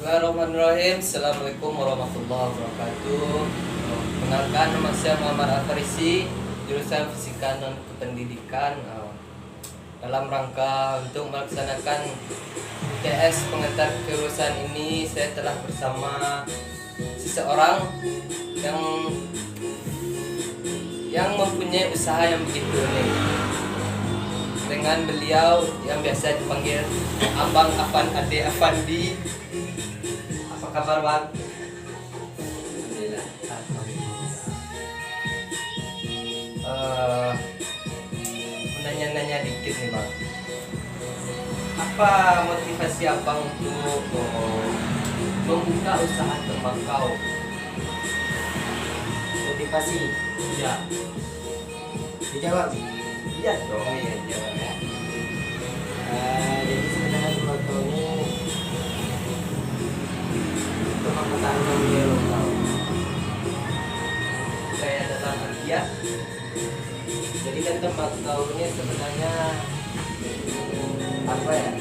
Bismillahirrahmanirrahim. Assalamualaikum warahmatullahi wabarakatuh. Kenalkan, nama saya Muhammad Al-Farisi, jurusan Fisika non Kependidikan. Dalam rangka untuk melaksanakan UTS pengantar kelulusan ini, saya telah bersama seseorang yang mempunyai usaha yang begitu unik. Dengan beliau yang biasa dipanggil Abang Afan Ade Afandi. Apa kabar, Bang? Alhamdulillah. Menanya-nanya dikit nih, Bang. Apa motivasi Abang untuk membuka usaha tembakau? Motivasi Ya. dijawab. Iya dong, iya jawab ya. Jadi sebenarnya tembakau ini untuk mempertahankan budaya lokal. Saya dalam artian Jadi kan tembakau ini sebenarnya apa ya,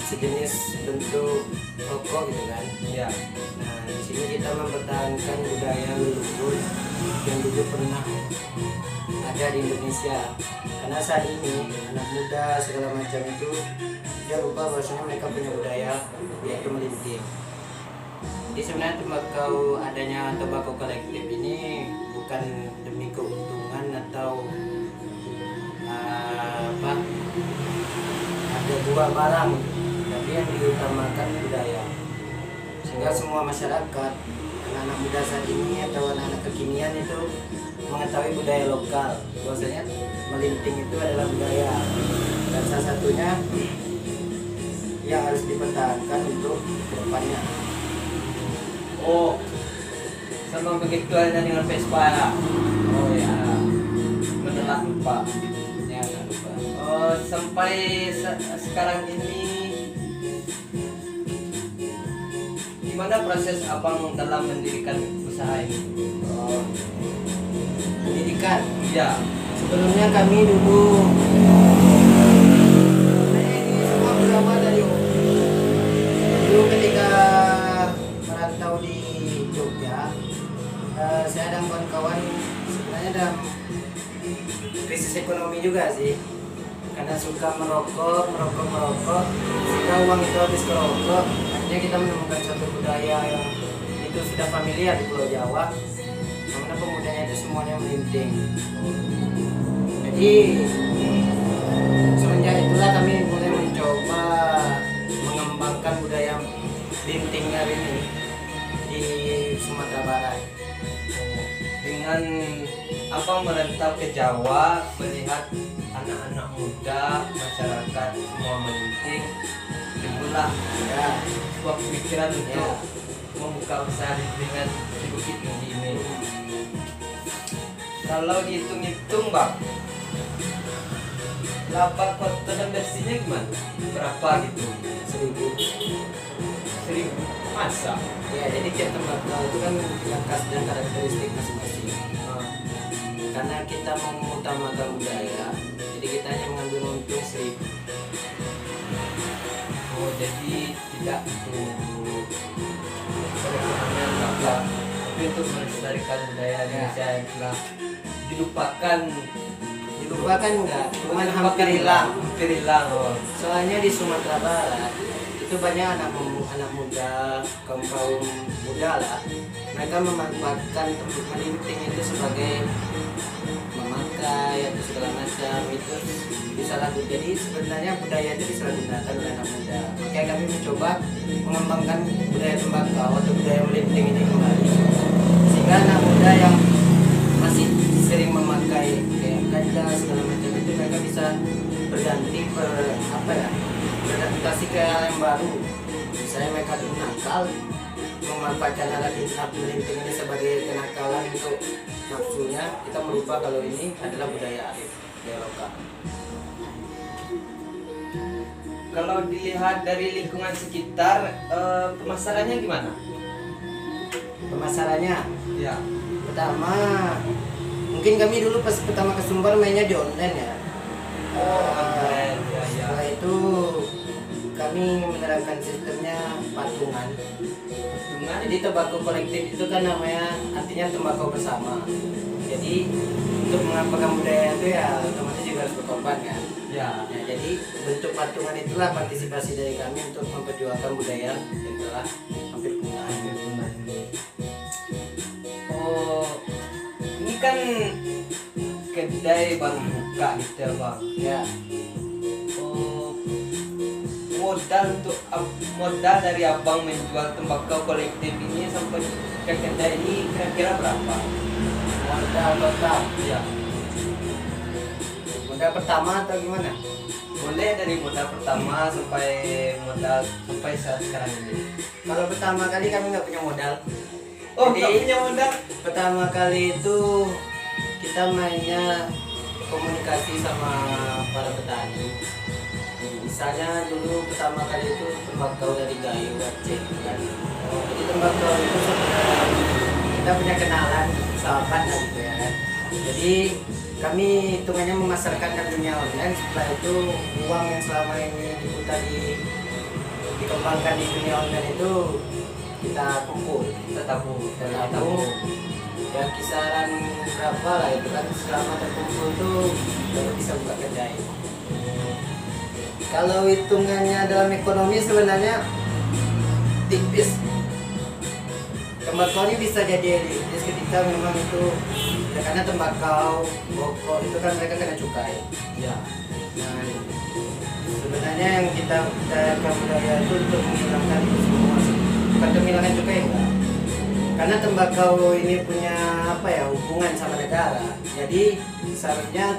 sejenis bentuk rokok gitu kan. ya. Nah, di sini kita mempertahankan budaya leluhur yang dulu pernah ada di Indonesia. Karena saat ini anak muda segala macam itu dia lupa bahwasanya mereka punya budaya, yaitu melinting. Jadi sebenarnya adanya tembakau kolektif ini bukan demi keuntungan atau ada dua barang, tapi yang diutamakan budaya. Sehingga semua masyarakat, anak-anak muda saat ini atau anak-anak kekinian itu mengetahui budaya lokal, bahwasanya melinting itu adalah budaya, dan salah satunya yang harus dipertahankan untuk kedepannya. Oh, sama begitu halnya dengan Vespa ya. Oh ya, menelah lupa. Ya, jangan lupa. Oh, sampai sekarang ini gimana proses Abang dalam mendirikan usaha ini? Oh, pendidikan. Iya. Sebelumnya kami dulu ini semua berawal dari dulu ketika merantau di Jogja. Saya dan kawan-kawan sebenarnya dalam krisis ekonomi juga sih, karena suka merokok sehingga uang itu habis ke rokok. Akhirnya kita menemukan satu budaya yang itu sudah familiar di Pulau Jawa, karena pemudanya itu semuanya melinting. Jadi semenjak itulah kami mulai mencoba mengembangkan budaya linting ini di Sumatera Barat. Dengan Abang merantau ke Jawa, melihat anak-anak muda, masyarakat semua melinting, timbullah Ya, sebuah pemikiran ya. untuk membuka usaha dengan di Bukit Tinggi ini. Kalau dihitung-hitung, Bang, laba kota dan bersihnya gimana? Berapa gitu? 1000. 1000 masa? Ya, jadi tiap tembakau itu kan punya khas dan karakteristik masing-masing. Karena kita mengutamakan budaya, jadi kita hanya mengambil untung 1000. Oh, jadi tidak untuk keuntungannya berapa, tapi untuk melestarikan budaya Indonesia yang telah dilupakan. Dilupakan enggak, cuman hampir hilang. Hampir hilang. Oh. Soalnya di Sumatera Barat itu banyak anak muda, kaum muda lah. Mereka memanfaatkan tempat melinting itu sebagai memakai atau segala macam, itu disalahgunakan. Jadi sebenarnya budaya itu disalahgunakan oleh anak muda. Makanya kami mencoba mengembangkan budaya tembakau atau budaya melinting ini kembali, sehingga anak muda yang masih sering memakai kayak ganja segala macam itu mereka bisa berganti beradaptasi ke hal yang baru. Misalnya mereka dulu nakal, memanfaatkan alat melinting ini sebagai kenakalan untuk nafsunya, kita melupa kalau ini adalah budaya arif, budaya lokal. Kalau dilihat dari lingkungan sekitar, pemasarannya gimana? Pemasarannya, Ya. pertama mungkin kami dulu pas pertama ke Sumbar mainnya di online ya. Oh, online, ya, ya. Setelah itu kami kami menerapkan sistemnya patungan. Patungan. Jadi tembakau kolektif itu kan namanya artinya tembakau bersama. Jadi untuk mengapakan budaya itu ya otomatis juga harus berkorban kan. Ya. Ya, jadi bentuk patungan itulah partisipasi dari kami untuk memperjuangkan budaya yang telah hampir punah. Oh, ini kan kedai baru buka gitu ya bang. Ya, Oh, modal dari abang menjual tembakau kolektif ini sampai ke kedai ini kira-kira berapa? modal total. Ya, Modal pertama atau gimana? boleh dari modal pertama sampai saat sekarang ini. Kalau pertama kali kami nggak punya modal. Oh, Jadi, nggak punya modal? Pertama kali itu kita mainnya komunikasi sama para petani. Misalnya dulu pertama kali itu tembakau dari Gayo Aceh kan. Jadi tembakau itu sebenarnya kita punya kenalan sahabat lah gitu ya kan. Jadi kami hitungannya memasarkan ke dunia online. Setelah itu uang yang selama ini dikembangkan di dunia online itu kita kumpul, Kita tabung. ya kisaran berapa lah itu kan, selama terkumpul tuh baru bisa buka kedai. Kalau hitungannya dalam ekonomi sebenarnya tipis. Tembakau ini bisa jadi elitis ketika memang itu ya, karena tembakau, rokok itu kan mereka kena cukai. Ya. Nah, sebenarnya yang kita budayakan budaya itu untuk menghilangkan itu semua sih. Bukan untuk menghilangkan cukai enggak. Karena tembakau ini punya apa ya, hubungan sama negara. Jadi seharusnya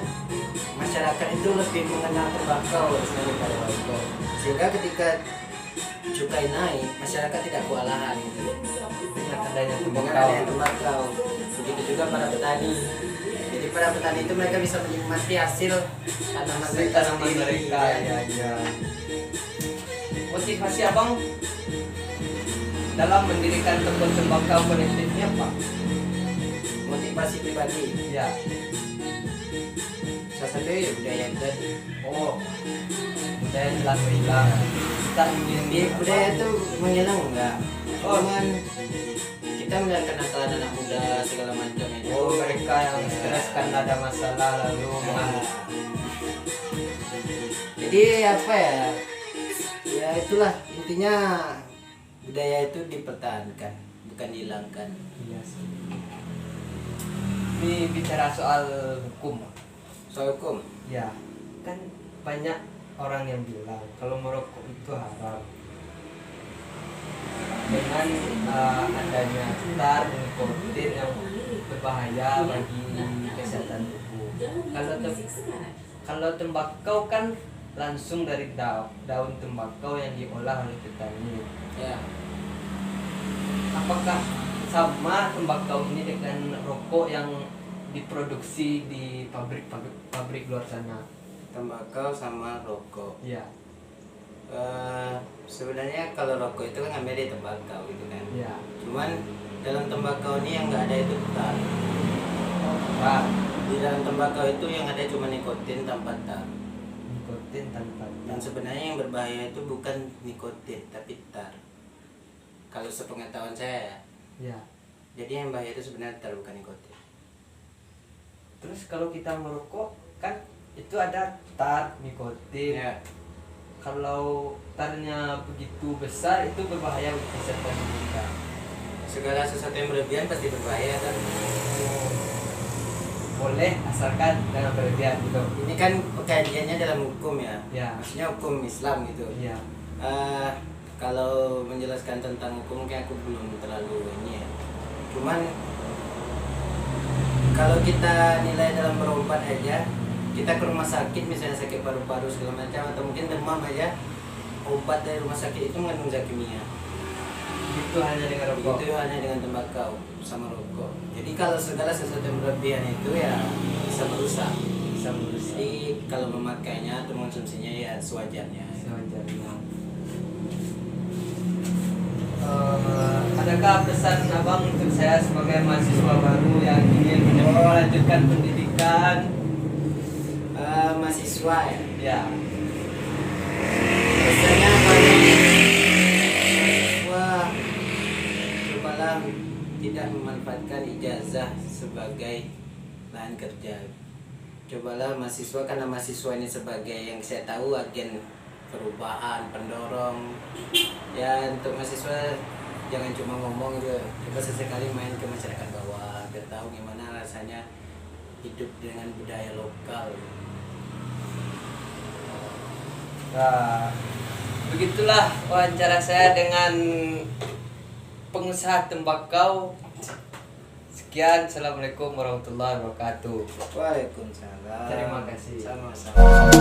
masyarakat itu lebih mengenal tembakau daripada rokok. Sehingga ketika cukai naik, masyarakat tidak kewalahan gitu. Dengan adanya Dengan tembakau. adanya tembakau. Begitu juga para petani. Jadi para petani itu mereka bisa menikmati hasil tanaman mereka Tanaman sendiri. mereka, ya. Motivasi abang dalam mendirikan toko tembakau kolektifnya apa? Motivasi pribadi. Ya. Salah satunya ya budaya itu tadi. Oh, budaya hilang. Kita ingin Di budaya itu menghilang enggak? Oh. Cuman kita melihat kenakalan anak muda segala macam itu. Oh, mereka yang stres karena ada masalah lalu mengambil. Jadi apa ya? Ya itulah intinya, budaya itu dipertahankan, bukan dihilangkan. Iya sih. Ini bicara soal hukum. Soal hukum, Ya, kan banyak orang yang bilang kalau merokok itu haram. Dengan adanya tar nikotin yang berbahaya bagi kesehatan tubuh. Kalau tembakau kan langsung dari daun tembakau yang diolah oleh petani. ya. Apakah sama tembakau ini dengan rokok yang diproduksi di pabrik luar sana? Tembakau sama rokok. Iya. Sebenarnya kalau rokok itu kan ambil dari tembakau gitu kan. Iya. Cuman dalam tembakau ini yang nggak ada itu tar. Nah, Di dalam tembakau itu yang ada cuma nikotin tanpa tar. nikotin tanpa Dan sebenarnya yang berbahaya itu bukan nikotin tapi tar. Kalau sepengetahuan saya, ya. jadi yang bahaya itu sebenarnya tar bukan nikotin. Terus kalau kita merokok kan itu ada tar, nikotin. Ya. Kalau tarnya begitu besar itu berbahaya bagi kesehatan kita. Segala sesuatu yang berlebihan pasti berbahaya kan. Boleh asalkan jangan berlebihan gitu. Ini kan pengkajiannya dalam hukum ya. Ya. Maksudnya hukum Islam gitu. Iya. Kalau menjelaskan tentang hukum kayak aku belum terlalu ini ya. Cuman kalau kita nilai dalam berobat aja, kita ke rumah sakit misalnya sakit paru-paru segala macam atau mungkin demam aja, obat dari rumah sakit itu mengandung zat kimia. Itu hanya dengan rokok. Begitu hanya dengan tembakau sama rokok. Jadi kalau segala sesuatu yang berlebihan itu ya bisa merusak. Bisa merusak. Jadi kalau memakainya atau mengonsumsinya ya sewajarnya. Sewajarnya. Adakah pesan abang untuk saya sebagai mahasiswa baru yang ingin melanjutkan pendidikan? Mahasiswa ya. Ya. Biasanya kami Islam tidak memanfaatkan ijazah sebagai lahan kerja. Cobalah mahasiswa, karena mahasiswa ini sebagai yang saya tahu agen perubahan, pendorong. Ya untuk mahasiswa jangan cuma ngomong gitu, coba sesekali main ke masyarakat bawah biar tahu gimana rasanya hidup dengan budaya lokal. Nah, begitulah wawancara saya dengan pengusaha tembakau. Sekian, assalamualaikum warahmatullahi wabarakatuh. Waalaikumsalam. Terima kasih. Sama-sama.